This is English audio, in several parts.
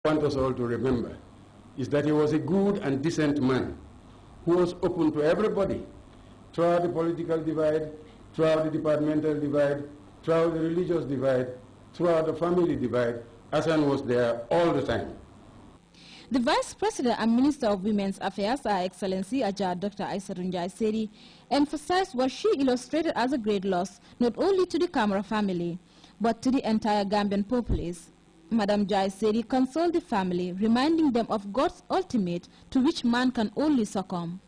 I want us all to remember is that he was a good and decent man who was open to everybody throughout the political divide, throughout the departmental divide, throughout the religious divide, throughout the family divide. Hassan was there all the time. The Vice President and Minister of Women's Affairs, Her Excellency Ajah Dr. Aissatou Njie Seri, emphasized what she illustrated as a great loss not only to the Camara family, but to the entire Gambian populace. Madam Njie Seri consoled the family, reminding them of God's ultimate to which man can only succumb.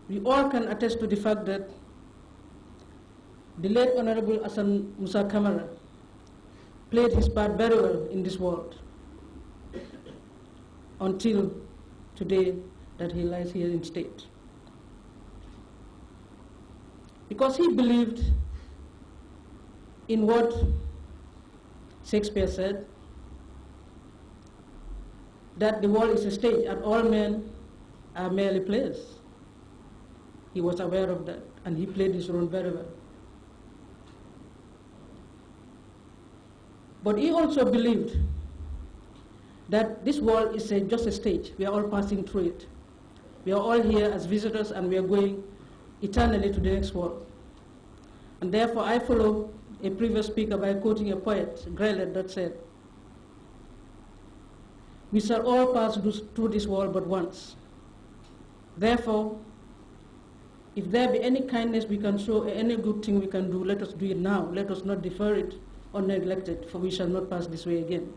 We all can attest to the fact that the late Honorable Hassan Musa Camara played his part very well in this world until today that he lies here in state. Because he believed in what Shakespeare said, that the world is a stage and all men are merely players. He was aware of that and he played his role very well. But he also believed that this world is just a stage. We are all passing through it. We are all here as visitors and we are going eternally to the next world. And therefore I follow a previous speaker by quoting a poet, Grts, that said, "We shall all pass through this world but once. Therefore, if there be any kindness we can show, any good thing we can do, let us do it now. Let us not defer it or neglect it, for we shall not pass this way again."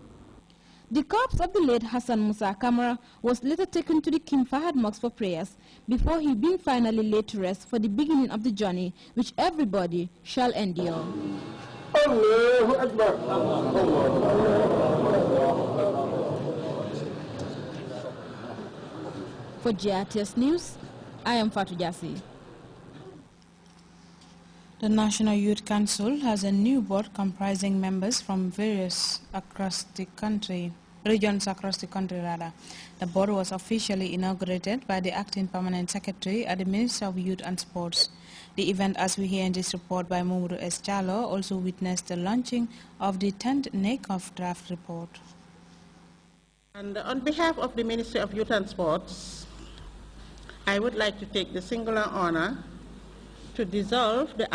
The corpse of the late Hassan Musa Camara was later taken to the King Fahad Mosque for prayers before he being finally laid to rest for the beginning of the journey which everybody shall endure. Allahu Akbar. For GRTS News, I am Fatou Jassi. The National Youth Council has a new board comprising members from various regions across the country. The board was officially inaugurated by the acting permanent secretary at the Ministry of Youth and Sports. The event, as we hear in this report by Mamadou S. Jallow, also witnessed the launching of the 10th NACOF draft report. And on behalf of the Ministry of Youth and Sports, I would like to take the singular honor to dissolve the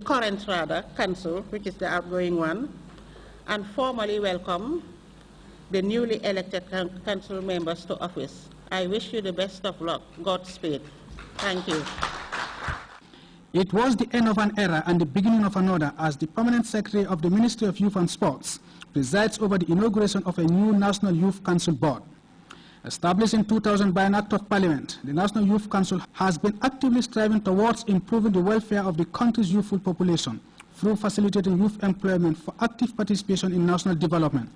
current council, which is the outgoing one, and formally welcome the newly elected council members to office. I wish you the best of luck. Godspeed. Thank you. It was the end of an era and the beginning of another as the permanent secretary of the Ministry of Youth and Sports presides over the inauguration of a new National Youth Council board. Established in 2000 by an Act of Parliament, the National Youth Council has been actively striving towards improving the welfare of the country's youthful population through facilitating youth employment for active participation in national development,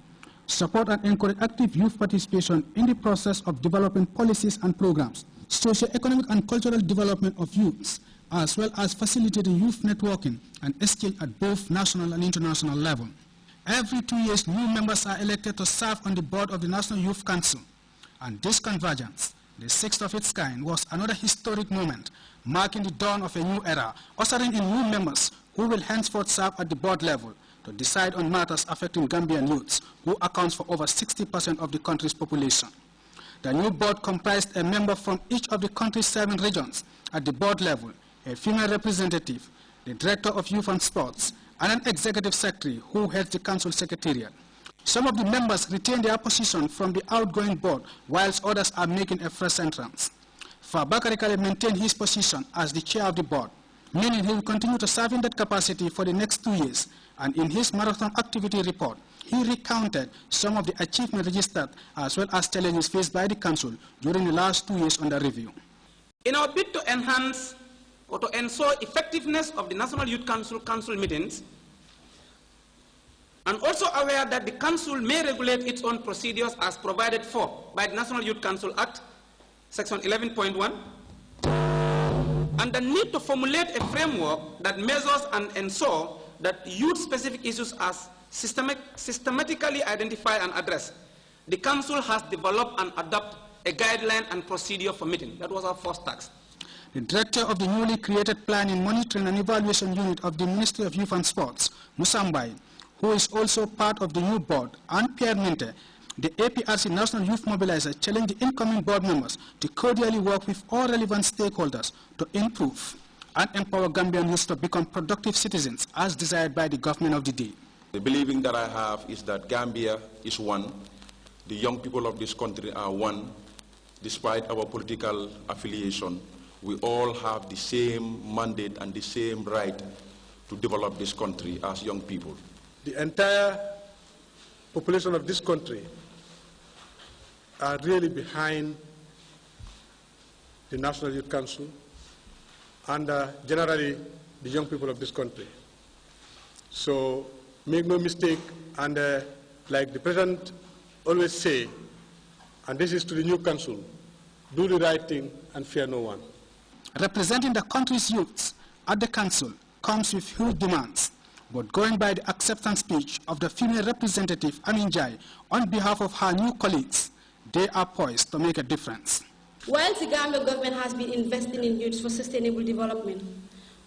support and encourage active youth participation in the process of developing policies and programs, socio-economic and cultural development of youths, as well as facilitating youth networking and exchange at both national and international level. Every 2 years, new members are elected to serve on the board of the National Youth Council. And this convergence, the sixth of its kind, was another historic moment, marking the dawn of a new era, ushering in new members who will henceforth serve at the board level to decide on matters affecting Gambian youths, who accounts for over 60% of the country's population. The new board comprised a member from each of the country's 7 regions at the board level, a female representative, the Director of Youth and Sports, and an executive secretary who heads the council secretariat. Some of the members retain their position from the outgoing board, whilst others are making a fresh entrance. Fabakary Kale maintained his position as the chair of the board, meaning he will continue to serve in that capacity for the next 2 years. And in his marathon activity report, he recounted some of the achievements registered as well as challenges faced by the council during the last 2 years under review. In our bid to enhance or to ensure effectiveness of the National Youth Council meetings, and also aware that the Council may regulate its own procedures as provided for by the National Youth Council Act, Section 11.1, and the need to formulate a framework that measures and ensure that youth-specific issues are systematically identified and addressed. The Council has developed and adopted a guideline and procedure for meeting. That was our first task. The director of the newly created Planning, Monitoring and Evaluation Unit of the Ministry of Youth and Sports, Musambai, who is also part of the new board, and Pierre Minte, the APRC National Youth Mobilizer challenged the incoming board members to cordially work with all relevant stakeholders to improve and empower Gambian youth to become productive citizens as desired by the government of the day. The believing that I have is that Gambia is one. The young people of this country are one. Despite our political affiliation, we all have the same mandate and the same right to develop this country as young people. The entire population of this country are really behind the National Youth Council and generally the young people of this country. So make no mistake, and like the President always say, and this is to the new council, do the right thing and fear no one. Representing the country's youths at the council comes with huge demands, but going by the acceptance speech of the female representative Amin Jai on behalf of her new colleagues, they are poised to make a difference. While the Gambia government has been investing in youths for sustainable development,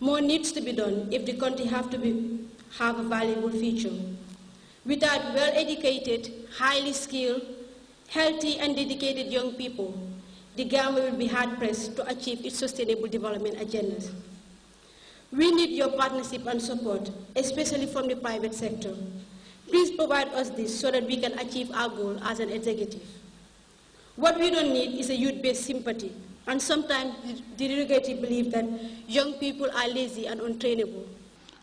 more needs to be done if the country have a valuable future. Without well-educated, highly skilled, healthy and dedicated young people, the Gambia will be hard-pressed to achieve its sustainable development agendas. We need your partnership and support, especially from the private sector. Please provide us this so that we can achieve our goal as an executive. What we don't need is a youth-based sympathy, and sometimes the derogatory belief that young people are lazy and untrainable.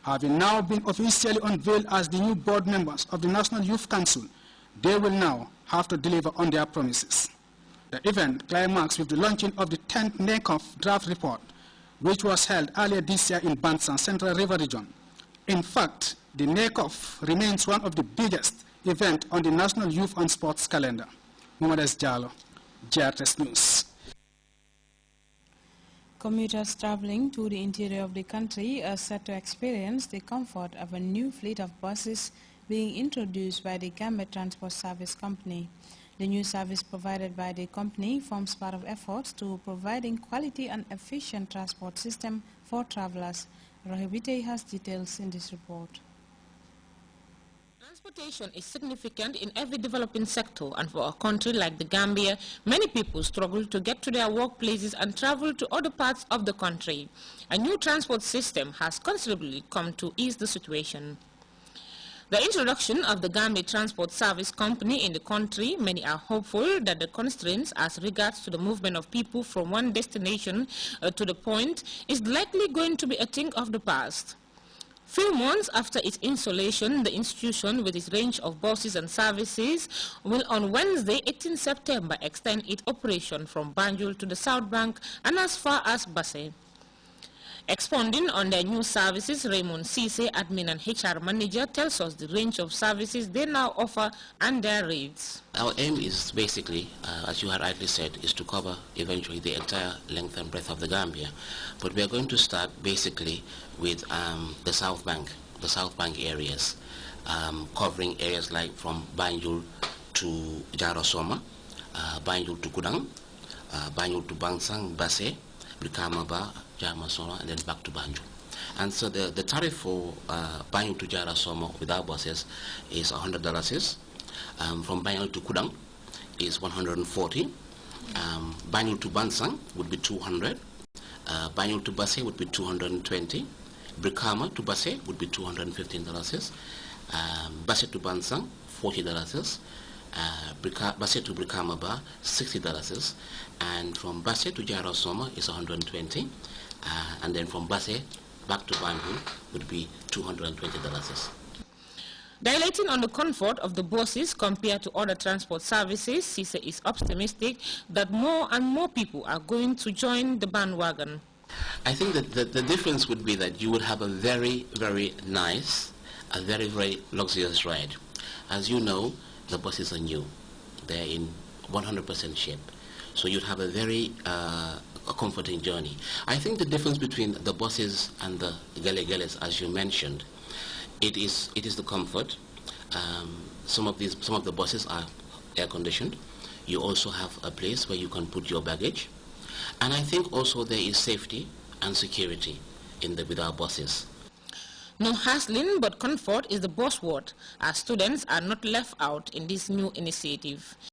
Having now been officially unveiled as the new board members of the National Youth Council, they will now have to deliver on their promises. The event climaxed with the launching of the 10th NACOF draft report, which was held earlier this year in Bansan, Central River Region. In fact, the NACOF remains one of the biggest events on the National Youth and Sports calendar. Mohamed Jallo, Grts News. Commuters traveling to the interior of the country are set to experience the comfort of a new fleet of buses being introduced by the Gambia Transport Service Company. The new service provided by the company forms part of efforts to providing quality and efficient transport system for travelers. Rohibite has details in this report. Transportation is significant in every developing sector, and for a country like the Gambia, many people struggle to get to their workplaces and travel to other parts of the country. A new transport system has considerably come to ease the situation. The introduction of the Gambia Transport Service Company in the country, many are hopeful that the constraints as regards to the movement of people from one destination to the point is likely going to be a thing of the past. Few months after its installation, the institution, with its range of buses and services, will on Wednesday, 18 September, extend its operation from Banjul to the South Bank and as far as Basse. Expounding on their new services, Raymond Cisse, admin and HR manager, tells us the range of services they now offer and their rates. Our aim is basically, as you had rightly said, is to cover eventually the entire length and breadth of the Gambia. But we are going to start basically with the South Bank areas, covering areas like from Banjul to Jarosoma, Banjul to Kudang, Banjul to Bangsang, Basse, Brikamaba, Jamasora, and then back to Banjul. And so the tariff for Banjul to Jarosoma with our buses is $100. From Banjul to Kudang is $140. Banjul to Bansang would be $200. Banjul to Basse would be $220. Brikama to Basse would be $215. Basse to Bansang, $40. Basse to Brikamaba, $60. And from Basse to Jarosoma is $120. And then from Basse back to Banjul would be $220. Dilating on the comfort of the buses compared to other transport services, Cisse is optimistic that more and more people are going to join the bandwagon. I think that the difference would be that you would have a very, very nice, a very, very luxurious ride. As you know, the buses are new. They're in 100% shape. So you'd have a very a comforting journey. I think the difference between the buses and the gele-geles, as you mentioned, it is the comfort. Some of the buses are air-conditioned. You also have a place where you can put your baggage. And I think also there is safety and security with our buses. No hassling but comfort is the buzzword, as students are not left out in this new initiative.